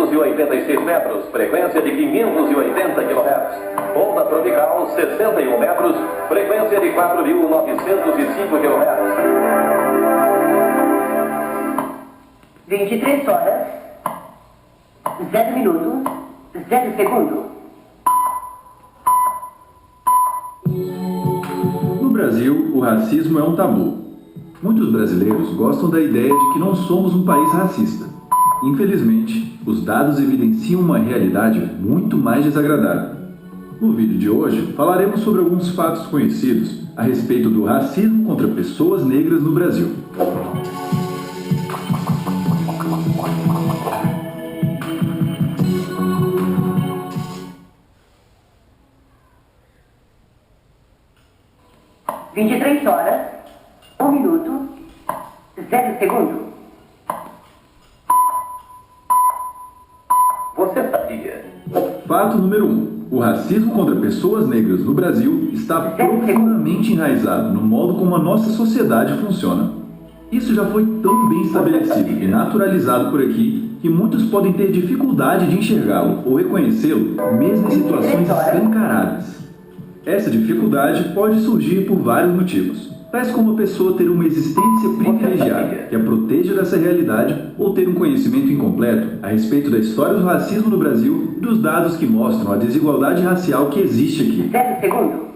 586 metros, frequência de 580 kHz. Onda tropical, 61 metros, frequência de 4.905 kHz. 23 horas, 0 minutos, 0 segundos. No Brasil, o racismo é um tabu. Muitos brasileiros gostam da ideia de que não somos um país racista. Infelizmente, os dados evidenciam uma realidade muito mais desagradável. No vídeo de hoje, falaremos sobre alguns fatos conhecidos a respeito do racismo contra pessoas negras no Brasil. Há 23 horas, 1 minuto, 0 segundos. Você sabia? Fato número 1. O racismo contra pessoas negras no Brasil está profundamente enraizado no modo como a nossa sociedade funciona. Isso já foi tão bem estabelecido e naturalizado por aqui que muitos podem ter dificuldade de enxergá-lo ou reconhecê-lo, mesmo em situações escancaradas. Essa dificuldade pode surgir por vários motivos, tais como a pessoa ter uma existência privilegiada que a proteja dessa realidade ou ter um conhecimento incompleto a respeito da história do racismo no Brasil e dos dados que mostram a desigualdade racial que existe aqui. 0 segundos.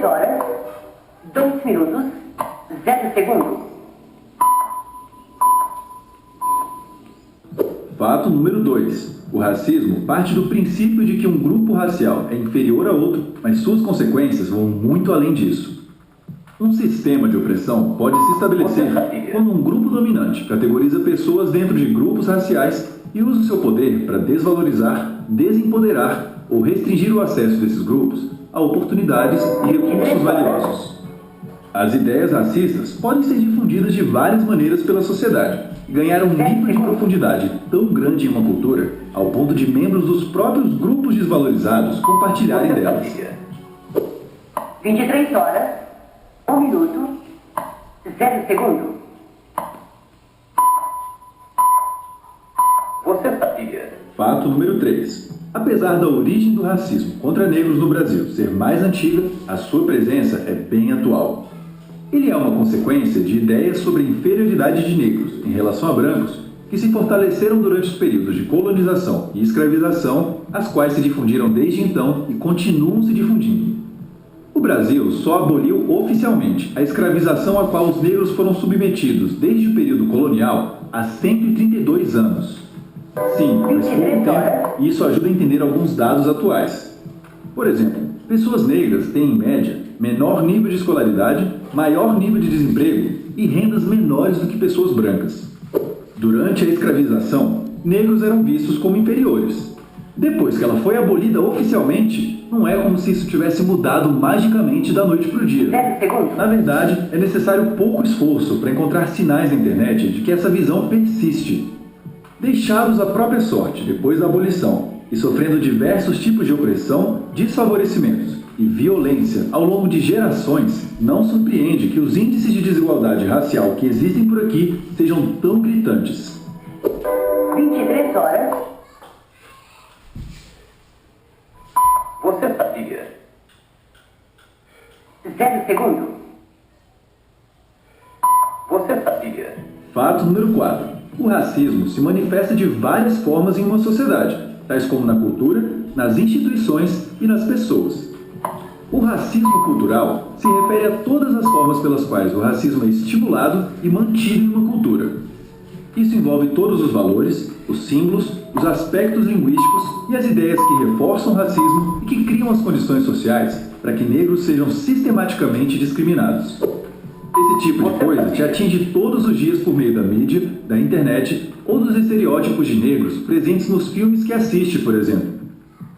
Horas, 2 minutos, 0 segundos. Fato número 2. O racismo parte do princípio de que um grupo racial é inferior a outro, mas suas consequências vão muito além disso. Um sistema de opressão pode se estabelecer quando um grupo dominante categoriza pessoas dentro de grupos raciais e usa o seu poder para desvalorizar, desempoderar ou restringir o acesso desses grupos a oportunidades e recursos valiosos. As ideias racistas podem ser difundidas de várias maneiras pela sociedade e ganhar um nível de profundidade tão grande em uma cultura ao ponto de membros dos próprios grupos desvalorizados compartilharem delas. 23 horas, 1 minuto, 0 segundos. Você sabia? Fato número 3. Apesar da origem do racismo contra negros no Brasil ser mais antiga, a sua presença é bem atual. Ele é uma consequência de ideias sobre a inferioridade de negros em relação a brancos que se fortaleceram durante os períodos de colonização e escravização, as quais se difundiram desde então e continuam se difundindo. O Brasil só aboliu oficialmente a escravização a qual os negros foram submetidos desde o período colonial há 132 anos. Sim, mas pouco tempo, e isso ajuda a entender alguns dados atuais. Por exemplo, pessoas negras têm, em média, menor nível de escolaridade, maior nível de desemprego e rendas menores do que pessoas brancas. Durante a escravização, negros eram vistos como inferiores. Depois que ela foi abolida oficialmente, não é como se isso tivesse mudado magicamente da noite para o dia. Na verdade, é necessário pouco esforço para encontrar sinais na internet de que essa visão persiste. Deixados à própria sorte depois da abolição e sofrendo diversos tipos de opressão, desfavorecimentos e violência ao longo de gerações, não surpreende que os índices de desigualdade racial que existem por aqui sejam tão gritantes. 23 horas. Você sabia? 0 segundos. Você sabia? Fato número 4. O racismo se manifesta de várias formas em uma sociedade, tais como na cultura, nas instituições e nas pessoas. O racismo cultural se refere a todas as formas pelas quais o racismo é estimulado e mantido em uma cultura. Isso envolve todos os valores, os símbolos, os aspectos linguísticos e as ideias que reforçam o racismo e que criam as condições sociais para que negros sejam sistematicamente discriminados. Esse tipo de coisa te atinge todos os dias por meio da mídia, da internet ou dos estereótipos de negros presentes nos filmes que assiste, por exemplo.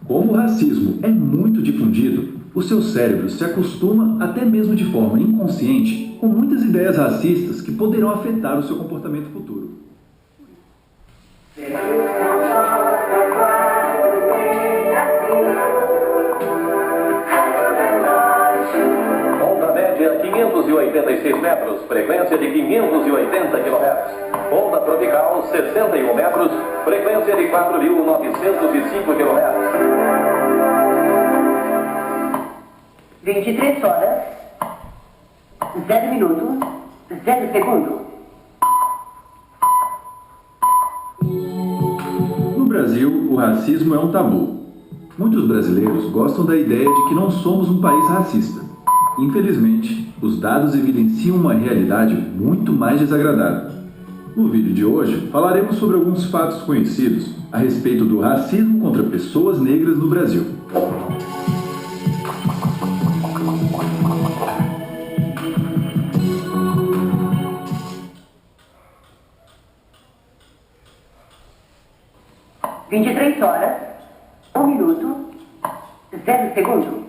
Como o racismo é muito difundido, o seu cérebro se acostuma, até mesmo de forma inconsciente, com muitas ideias racistas que poderão afetar o seu comportamento futuro. Média 586 metros, frequência de 580 kHz. Onda tropical 61 metros, frequência de 4.905 kHz. 23 horas, 0 minutos, 0 segundos. No Brasil, o racismo é um tabu. Muitos brasileiros gostam da ideia de que não somos um país racista. Infelizmente, os dados evidenciam uma realidade muito mais desagradável. No vídeo de hoje, falaremos sobre alguns fatos conhecidos a respeito do racismo contra pessoas negras no Brasil. – 23 horas, 1 minuto, 0 segundos.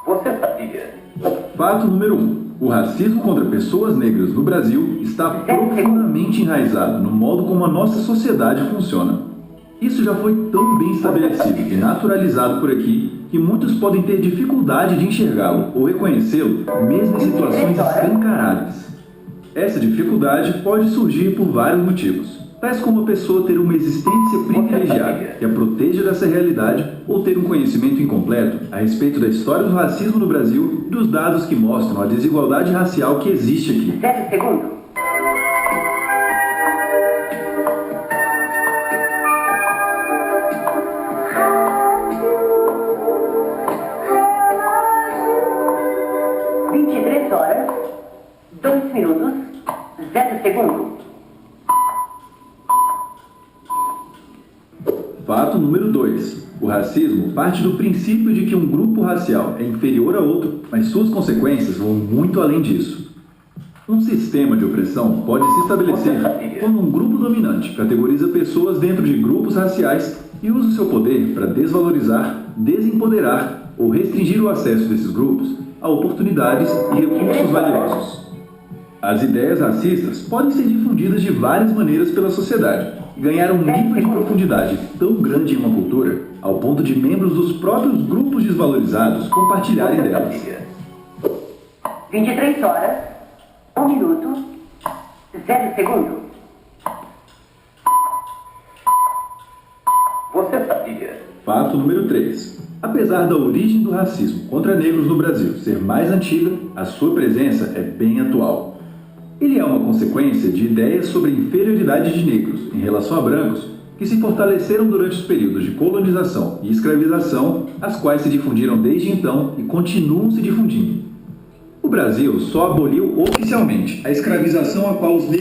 Você sabia? Fato número 1. O racismo contra pessoas negras no Brasil está profundamente enraizado no modo como a nossa sociedade funciona. Isso já foi tão bem estabelecido e naturalizado por aqui que muitos podem ter dificuldade de enxergá-lo ou reconhecê-lo, mesmo em situações escancaradas. Essa dificuldade pode surgir por vários motivos, tais como a pessoa ter uma existência privilegiada que a proteja dessa realidade ou ter um conhecimento incompleto a respeito da história do racismo no Brasil e dos dados que mostram a desigualdade racial que existe aqui. 0 segundos. Horas, 2 minutos, 0 segundos. Fato número 2. O racismo parte do princípio de que um grupo racial é inferior a outro, mas suas consequências vão muito além disso. Um sistema de opressão pode se estabelecer quando um grupo dominante categoriza pessoas dentro de grupos raciais e usa o seu poder para desvalorizar, desempoderar ou restringir o acesso desses grupos a oportunidades e recursos valiosos. As ideias racistas podem ser difundidas de várias maneiras pela sociedade e ganhar um nível de profundidade tão grande em uma cultura ao ponto de membros dos próprios grupos desvalorizados compartilharem delas. 23 horas, 1 minuto, 0 segundos. Você sabia? Fato número 3. Apesar da origem do racismo contra negros no Brasil ser mais antiga, a sua presença é bem atual. Ele é uma consequência de ideias sobre a inferioridade de negros em relação a brancos que se fortaleceram durante os períodos de colonização e escravização, as quais se difundiram desde então e continuam se difundindo. O Brasil só aboliu oficialmente a escravização a qual os negros